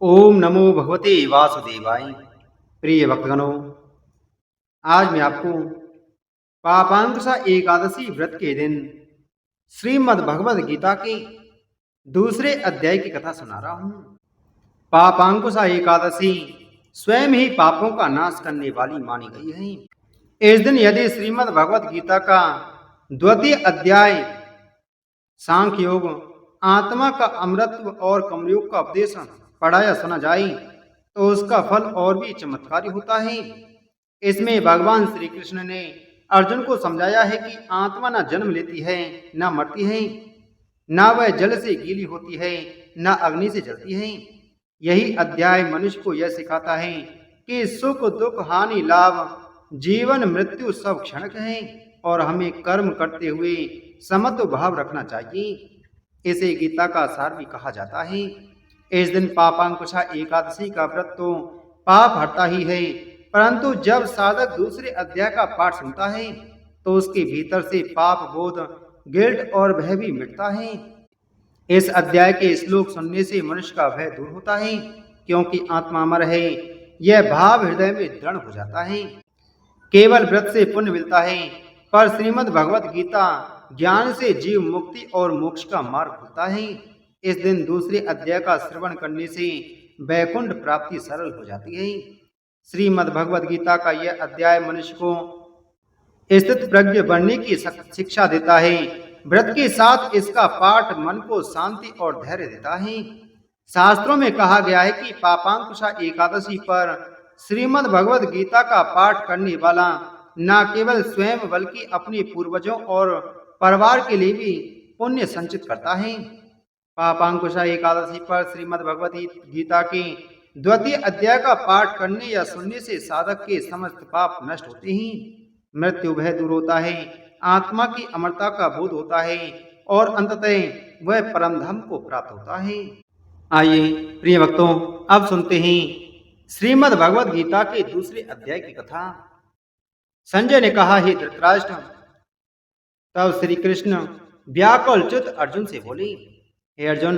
ओम नमो भगवते वासुदेवाय। प्रिय भक्तगणों, आज मैं आपको पापांकुशा एकादशी व्रत के दिन श्रीमद् भगवद गीता के दूसरे अध्याय की कथा सुना रहा हूं। पापांकुशा एकादशी स्वयं ही पापों का नाश करने वाली मानी गई है। इस दिन यदि श्रीमद् भगवद गीता का द्वितीय अध्याय सांख्य योग, आत्मा का अमृतत्व और कर्मयोग का उपदेश पढ़ा या सुना जाए तो उसका फल और भी चमत्कारी होता है। इसमें भगवान श्री कृष्ण ने अर्जुन को समझाया है कि आत्मा न जन्म लेती है, न मरती है, न वह जल से गीली होती है, न अग्नि से जलती है। यही अध्याय मनुष्य को यह सिखाता है कि सुख दुख हानि लाभ जीवन मृत्यु सब क्षणिक है और हमें कर्म करते हुए समत्व भाव रखना चाहिए। इसे गीता का सार भी कहा जाता है। इस दिन पापांकुशा एकादशी का व्रत तो पाप हरता ही है, परंतु जब साधक दूसरे अध्याय का पाठ सुनता है तो उसके भीतर से पाप बोध, गिल्ट और भय भी मिटता है। इस अध्याय के श्लोक सुनने से मनुष्य का भय दूर होता है, क्योंकि आत्मा अमर है, यह भाव हृदय में दृढ़ हो जाता है। केवल व्रत से पुण्य मिलता है, पर श्रीमद् भगवद गीता ज्ञान से जीव मुक्ति और मोक्ष का मार्ग खुलता है। इस दिन दूसरे अध्याय का श्रवण करने से वैकुंठ प्राप्ति सरल हो जाती है। श्रीमद् भगवद गीता का यह अध्याय मनुष्य को स्थित प्रज्ञ बनने की शिक्षा देता है। व्रत के साथ इसका पाठ मन को शांति और धैर्य देता है। शास्त्रों में कहा गया है कि पापांकुशा एकादशी पर श्रीमद् भगवद गीता का पाठ करने वाला न केवल स्वयं बल्कि अपने पूर्वजों और परिवार के लिए भी पुण्य संचित करता है। पापांकुशा एकादशी पर श्रीमद् भगवद गीता के द्वितीय अध्याय का पाठ करने या सुनने से साधक के समस्त पाप नष्ट होते हैं, मृत्यु भय दूर होता है, आत्मा की अमरता का बोध होता है और अंततः वह परम धाम को प्राप्त होता है। आइए प्रिय भक्तों, अब सुनते हैं श्रीमद् भगवद गीता के दूसरे अध्याय की कथा। संजय ने कहा, हे धृतराष्ट्र। तब श्री कृष्ण व्याकुल चित्त अर्जुन से बोले, हे अर्जुन,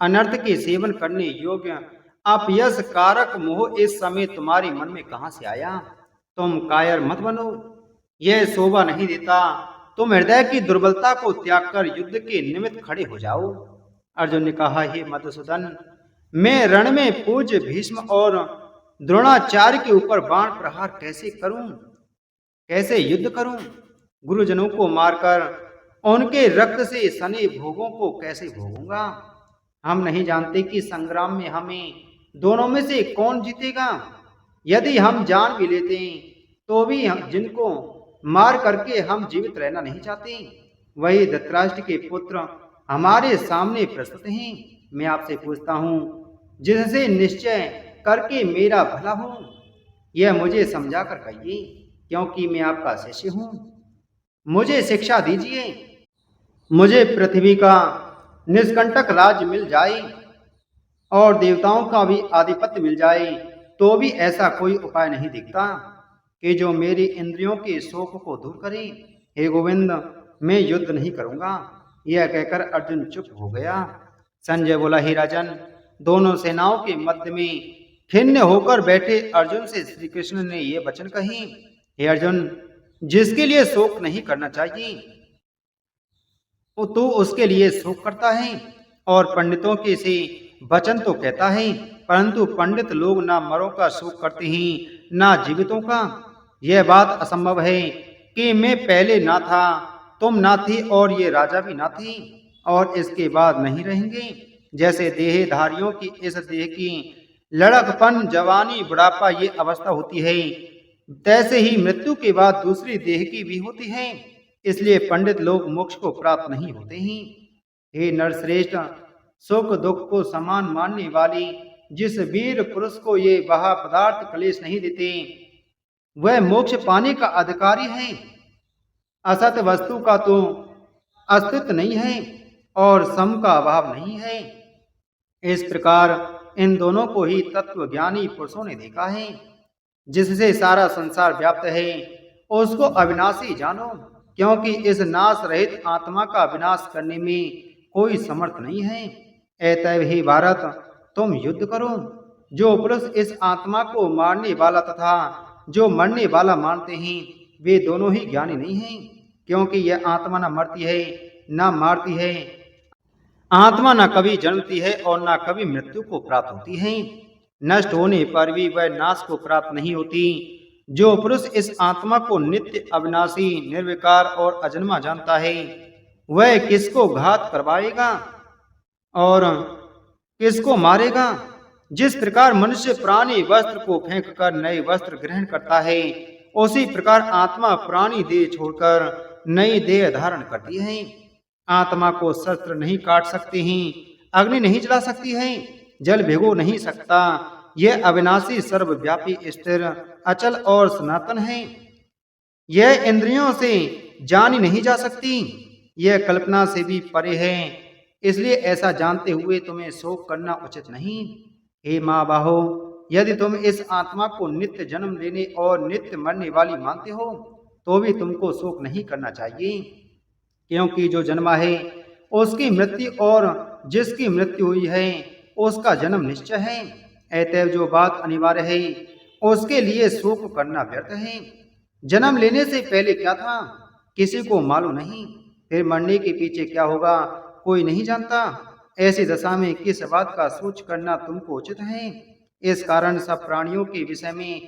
अनर्थ के सेवन करने योग्य अपयश कारक मोह इस समय तुम्हारे मन में कहां से आया? तुम कायर मत बनो, यह शोभा नहीं देता। तुम हृदय की दुर्बलता को त्याग कर युद्ध के निमित्त खड़े हो जाओ। अर्जुन ने कहा, हे मधुसूदन, मैं रण में पूज्य भीष्म और द्रोणाचार्य के ऊपर बाण प्रहार कैसे करूं? कैसे युद्ध करूं? गुरुजनों को मारकर उनके रक्त से सने भोगों को कैसे भोगूंगा? हम नहीं जानते कि संग्राम में हमें दोनों में से कौन जीतेगा। यदि हम जान भी लेते तो भी हम जिनको मार करके हम जीवित रहना नहीं चाहते, वही धृतराष्ट्र के पुत्र हमारे सामने प्रस्तुत हैं। मैं आपसे पूछता हूँ, जिससे निश्चय करके मेरा भला हो, यह मुझे समझा कर कहिए, क्योंकि मैं आपका शिष्य हूँ। मुझे शिक्षा दीजिए। मुझे पृथ्वी का निष्कंटक राज्य मिल जाए और देवताओं का भी आधिपत्य मिल जाए, तो भी ऐसा कोई उपाय नहीं दिखता कि जो मेरी इंद्रियों के शोक को दूर करे। हे गोविंद, मैं युद्ध नहीं करूंगा। यह कहकर अर्जुन चुप हो गया। संजय बोला, हे राजन, दोनों सेनाओं के मध्य में खिन्न होकर बैठे अर्जुन से श्री कृष्ण ने ये वचन कहे, हे अर्जुन, जिसके लिए शोक नहीं करना चाहिए तो उसके लिए शोक करता है, और पंडितों के से वचन तो कहता है, परंतु पंडित लोग ना मरों का शोक करते हैं ना जीवितों का। यह बात असंभव है कि मैं पहले ना था, तुम ना थे और ये राजा भी ना थे और इसके बाद नहीं रहेंगे। जैसे देहधारियों की इस देह की लड़कपन, जवानी, बुढ़ापा ये अवस्था होती है, तैसे ही मृत्यु के बाद दूसरी देह की भी होती है। इसलिए पंडित लोग मोक्ष को प्राप्त नहीं होते हैं। हे नरश्रेष्ठ, सुख दुख को समान मानने वाली जिस वीर पुरुष को ये वह पदार्थ क्लेश नहीं देते, वह मोक्ष पाने का अधिकारी है। असत वस्तु का तो अस्तित्व नहीं है और सम का अभाव नहीं है। इस प्रकार इन दोनों को ही तत्वज्ञानी पुरुषों ने देखा है। जिससे सारा संसार व्याप्त है, उसको अविनाशी जानो, क्योंकि इस नाश रहित आत्मा का विनाश करने में कोई समर्थ नहीं है। अतएव हे भारत, तुम युद्ध करो। जो पुरुष इस आत्मा को मारने वाला तथा जो मरने वाला मानते हैं वे दोनों ही ज्ञानी नहीं हैं, क्योंकि यह आत्मा न मरती है न मारती है। आत्मा न कभी जन्मती है और न कभी मृत्यु को प्राप्त होती है। नष्ट होने पर भी वह नाश को प्राप्त नहीं होती। जो पुरुष इस आत्मा को नित्य, अविनाशी, निर्विकार और अजन्मा जानता है वह किसको घात करवाएगा और किसको मारेगा। जिस प्रकार मनुष्य पुराने वस्त्र को फेंककर नए वस्त्र ग्रहण करता है, उसी प्रकार आत्मा पुरानी देह छोड़कर नई देह धारण करती है। आत्मा को शस्त्र नहीं काट सकते हैं, अग्नि नहीं जला सकती है, जल भिगो नहीं सकता। यह अविनाशी, सर्वव्यापी, स्थिर, अचल और सनातन है। यह इंद्रियों से जानी नहीं जा सकती, यह कल्पना से भी परे है। इसलिए ऐसा जानते हुए तुम्हें शोक करना उचित नहीं। हे माँ बाहो, यदि तुम इस आत्मा को नित्य जन्म लेने और नित्य मरने वाली मानते हो तो भी तुमको शोक नहीं करना चाहिए, क्योंकि जो जन्मा है उसकी मृत्यु और जिसकी मृत्यु हुई है उसका जन्म निश्चय है। अतएव जो बात अनिवार्य है उसके लिए शोक करना व्यर्थ है। जन्म लेने से पहले क्या था किसी को मालूम नहीं, फिर मरने के पीछे क्या होगा कोई नहीं जानता। ऐसी दशा में किस बात का सोच करना तुमको उचित है। इस कारण सब प्राणियों के विषय में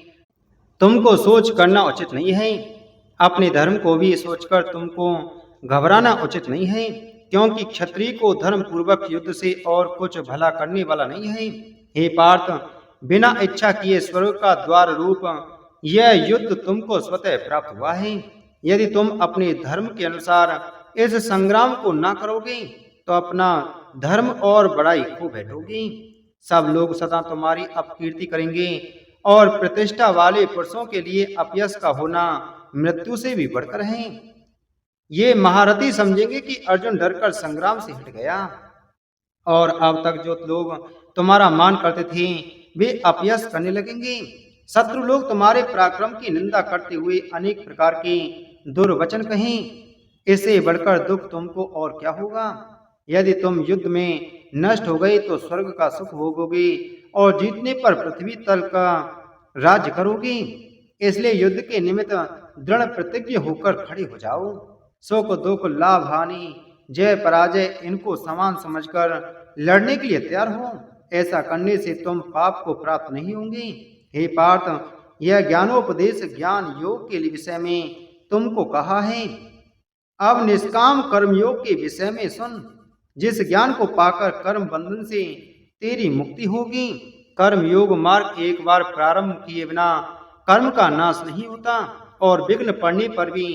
तुमको सोच करना उचित नहीं है। अपने धर्म को भी सोचकर तुमको घबराना उचित नहीं है, क्योंकि क्षत्रिय को धर्म पूर्वक युद्ध से और कुछ भला करने वाला नहीं है। हे पार्थ, बिना इच्छा किए स्वर्ग का द्वार रूप यह युद्ध तुमको स्वतः प्राप्त हुआ है। यदि तुम अपने धर्म के अनुसार इस संग्राम को ना करोगे तो अपना धर्म और बड़ाई खो बैठोगे। सब लोग सदा तुम्हारी अपकीर्ति करेंगे और प्रतिष्ठा वाले पुरुषों के लिए अपयश का होना मृत्यु से भी बढ़कर है। ये महारथी समझेंगे कि अर्जुन डरकर संग्राम से हट गया, और अब तक जो लोग तुम्हारा मान करते थे वे अपयश करने लगेंगे। शत्रु लोग तुम्हारे पराक्रम की निंदा करते हुए अनेक प्रकार के दुर्वचन कहें। इससे बढ़कर दुख तुमको और क्या होगा। यदि तुम युद्ध में नष्ट हो गए तो स्वर्ग का सुख भोगोगे और जीतने पर पृथ्वी तल का राज्य करोगे। इसलिए युद्ध के निमित्त दृढ़ प्रतिज्ञ होकर खड़े हो जाओ। सुख दुख, लाभ हानि, जय पराजय इनको समान समझकर लड़ने के लिए तैयार हो। ऐसा करने से तुम पाप को प्राप्त नहीं होंगे। हे पार्थ, यह ज्ञानोपदेश ज्ञान योग के विषय में तुमको कहा है। अब निष्काम कर्मयोग के विषय में सुन। जिस ज्ञान को पाकर कर्म बंधन से तेरी मुक्ति होगी। कर्म योग मार्ग एक बार प्रारंभ किए बिना कर्म का नाश नहीं होता और विघ्न पड़ने पर भी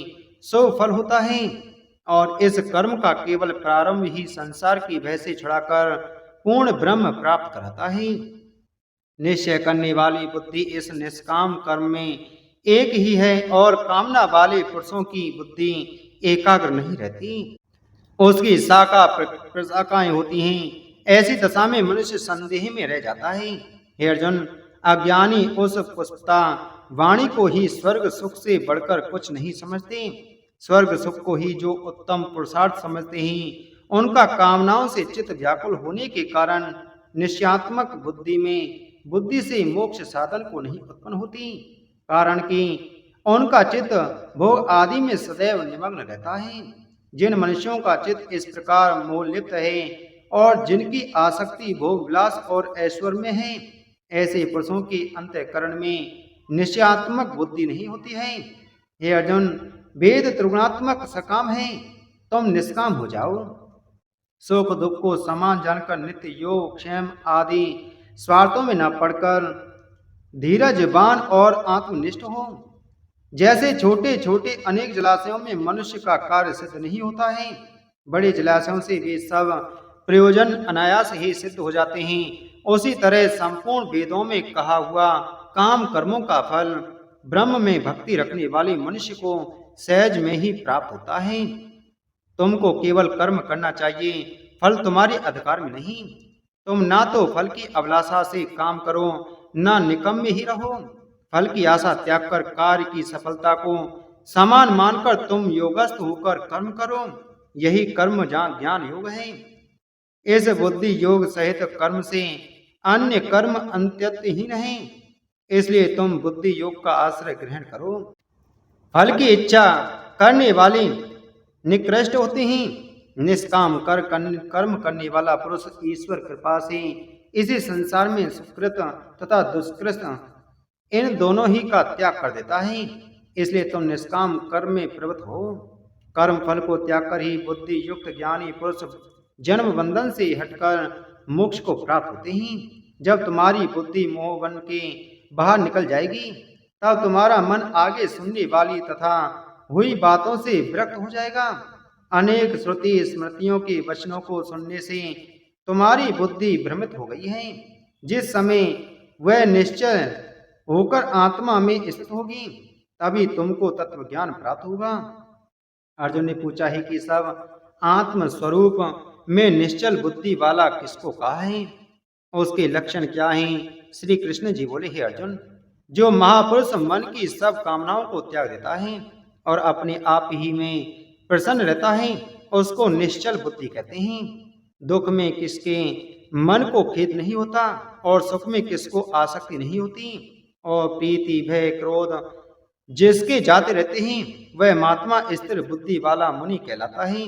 सौ फल होता है। और इस कर्म का केवल प्रारंभ ही संसार की भय से छुड़ाकर पूर्ण ब्रह्म प्राप्त कराता है। निश्चय करने वाली बुद्धि इस निष्काम कर्म में एक ही है और कामना वाले पुरुषों की बुद्धि एकाग्र नहीं रहती, उसकी शाखा प्रशाखाएं होती हैं। ऐसी दशा में मनुष्य संदेह में रह जाता है। हे अर्जुन, अज्ञानी उस पुष्पता वाणी को ही स्वर्ग सुख से बढ़कर कुछ नहीं समझते। स्वर्ग सुख को ही जो उत्तम पुरुषार्थ समझते हैं उनका कामनाओं से चित्त व्याकुल होने के कारण निश्चयात्मक बुद्धि में बुद्धि से मोक्ष साधन को नहीं उत्पन्न होती, कारण कि उनका चित्त भोग आदि में सदैव निमग्न रहता है। जिन मनुष्यों का चित्त इस प्रकार मोह लिप्त है और जिनकी आसक्ति भोग विलास और ऐश्वर्य में है, ऐसे पुरुषों के अंतःकरण में निश्चयात्मक बुद्धि नहीं होती है। हे अर्जुन, वेद त्रिगुणात्मक सकाम है, तुम निष्काम हो जाओ। सुख दुख को समान जानकर नित्य योग क्षेम आदि स्वार्थों में न पड़कर धीरजवान और आत्मनिष्ठ हो। जैसे छोटे छोटे अनेक जलाशयों में मनुष्य का कार्य सिद्ध नहीं होता है, बड़े जलाशयों से वे सब प्रयोजन अनायास ही सिद्ध हो जाते हैं, उसी तरह संपूर्ण वेदों में कहा हुआ काम कर्मों का फल ब्रह्म में भक्ति रखने वाले मनुष्य को सहज में ही प्राप्त होता है। तुमको केवल कर्म करना चाहिए, फल तुम्हारे अधिकार में नहीं। तुम ना तो फल की अभिलाषा से काम करो, ना निकम्मे ही रहो। फल की आशा त्याग कर कार्य की सफलता को समान मानकर तुम योगस्थ होकर कर्म करो। यही कर्म ज्ञान योग है। इस बुद्धि योग सहित कर्म से अन्य कर्म अंत्यहीन है। इसलिए तुम बुद्धि योग का आश्रय ग्रहण करो। फल की इच्छा करने वाले निकृष्ट होते हैं। निष्काम कर्म करने वाला पुरुष ईश्वर कृपा से इसी संसार में सुकृत तथा दुष्कृत इन दोनों ही का त्याग कर देता है। इसलिए तुम निष्काम कर्म में प्रवृत्त हो। कर्म फल को त्याग कर ही बुद्धि युक्त ज्ञानी पुरुष जन्म बंधन से हटकर मोक्ष को प्राप्त होते हैं। जब तुम्हारी बुद्धि मोह बन के बाहर निकल जाएगी, तब तुम्हारा मन आगे सुनने वाली तथा हुई बातों से विरक्त हो जाएगा। अनेक श्रुति स्मृतियों के वचनों को सुनने से तुम्हारी बुद्धि भ्रमित हो गई है। जिस समय वह निश्चय होकर आत्मा में स्थित होगी, तभी तुमको तत्व ज्ञान प्राप्त होगा। अर्जुन ने पूछा है कि सब आत्म स्वरूप में निश्चल बुद्धि वाला किसको कहा है, उसके लक्षण क्या हैं? श्री कृष्ण जी बोले, हे अर्जुन, जो महापुरुष मन की सब कामनाओं को त्याग देता है और अपने आप ही में प्रसन्न रहता है, उसको निश्चल बुद्धि कहते हैं। दुख में किसके मन को खेद नहीं होता और सुख में किसको आसक्ति नहीं होती, और प्रीति भय क्रोध जिसके जाते रहते हैं, वह महात्मा स्थिर बुद्धि वाला मुनि कहलाता है।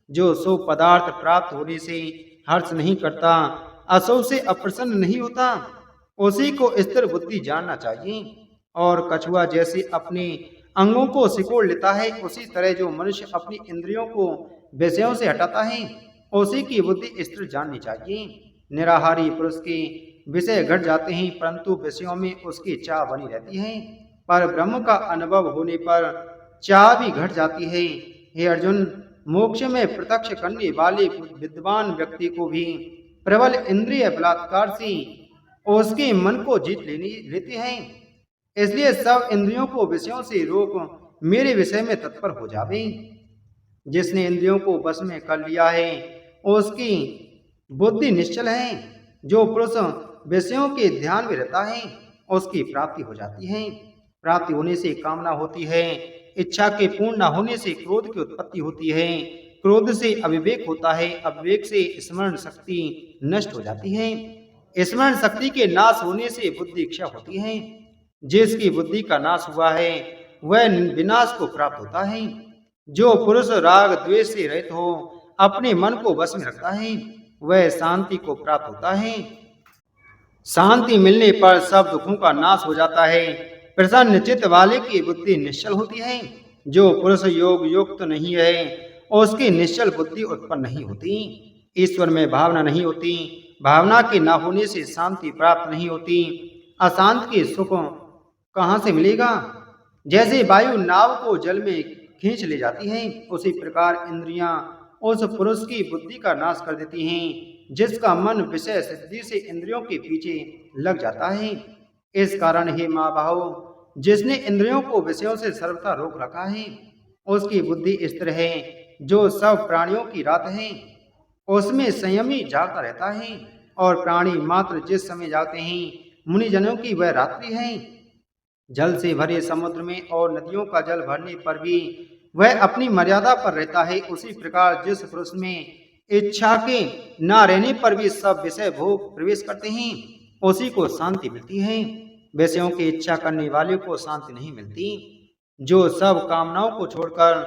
जो सो पदार्थ प्राप्त होने से हर्ष नहीं करता, असो से अप्रसन्न नहीं होता, उसी को स्थिर बुद्धि जानना चाहिए। और कछुआ जैसे अपने अंगों को सिकोड़ लेता है, उसी तरह जो मनुष्य अपनी इंद्रियों को विषयों से हटाता है, उसी की बुद्धि स्थिर जाननी चाहिए। निराहारी पुरुष के विषय घट जाते हैं, परंतु विषयों में उसकी चाह बनी रहती है। पर ब्रह्म का अनुभव होने पर चाह भी घट जाती है। हे अर्जुन, मोक्ष में प्रत्यक्ष करने वाले विद्वान व्यक्ति को भी प्रबल इंद्रिय बलात्कार से उसके मन को जीत लेते हैं। इसलिए सब इंद्रियों को विषयों से रोक मेरे विषय में तत्पर हो जावे। जिसने इंद्रियों को वश में कर लिया है, उसकी बुद्धि निश्चल है। जो पुरुष विषयों के ध्यान में रहता है, उसकी प्राप्ति हो जाती है। प्राप्ति होने से कामना होती है, इच्छा के पूर्ण न होने से क्रोध की उत्पत्ति होती है, क्रोध से अविवेक होता है, अविवेक से स्मरण शक्ति नष्ट हो जाती है, स्मरण शक्ति के नाश होने से बुद्धि क्षय होती है। जिसकी बुद्धि का नाश हुआ है, वह विनाश को प्राप्त होता है। जो पुरुष राग द्वेष से रहित हो, अपने मन को वश में रखता है, वह शांति को प्राप्त होता है। शांति मिलने पर सब दुखों का नाश हो जाता है। प्रसन्न चित्त वाले की बुद्धि निश्चल होती है। जो पुरुष योग युक्त नहीं है, उसकी निश्चल बुद्धि उत्पन्न नहीं होती। ईश्वर में भावना नहीं होती। भावना के न होने से शांति प्राप्त नहीं होती। अशांत के सुख कहाँ से मिलेगा? जैसे वायु नाव को जल में खींच ले जाती है, उसी प्रकार इंद्रियां उस पुरुष की बुद्धि का नाश कर देती हैं, जिसका मन विषय सिद्धि से इंद्रियों के पीछे लग जाता है। इस कारण हे महाबाहो, जिसने इंद्रियों को विषयों से सर्वथा रोक रखा है, उसकी बुद्धि स्थिर है। जो सब प्राणियों की रात है, उसमें संयमी जागता रहता है, और प्राणी मात्र जिस समय जागते हैं, मुनिजनों की वह रात्रि है। जल से भरे समुद्र में और नदियों का जल भरने पर भी वह अपनी मर्यादा पर रहता है। उसी प्रकार जिस पुरुष में इच्छा के न रहने पर भी सब विषय भोग प्रवेश करते हैं, उसी को शांति मिलती है। विषयों की इच्छा करने वाले को शांति नहीं मिलती। जो सब कामनाओं को छोड़कर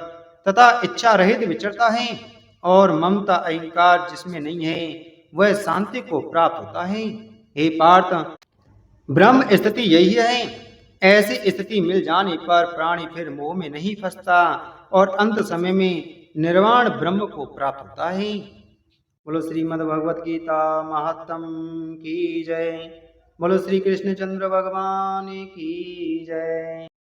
तथा इच्छा रहित विचरता है और ममता अहंकार जिसमें नहीं है, वह शांति को प्राप्त होता है। हे पार्थ, ब्रह्म स्थिति यही है। ऐसी स्थिति मिल जाने पर प्राणी फिर मोह में नहीं फंसता और अंत समय में निर्वाण ब्रह्म को प्राप्त होता है। बोलो श्रीमद् भगवत गीता महात्म की जय। बोलो श्री कृष्ण चंद्र भगवान की जय।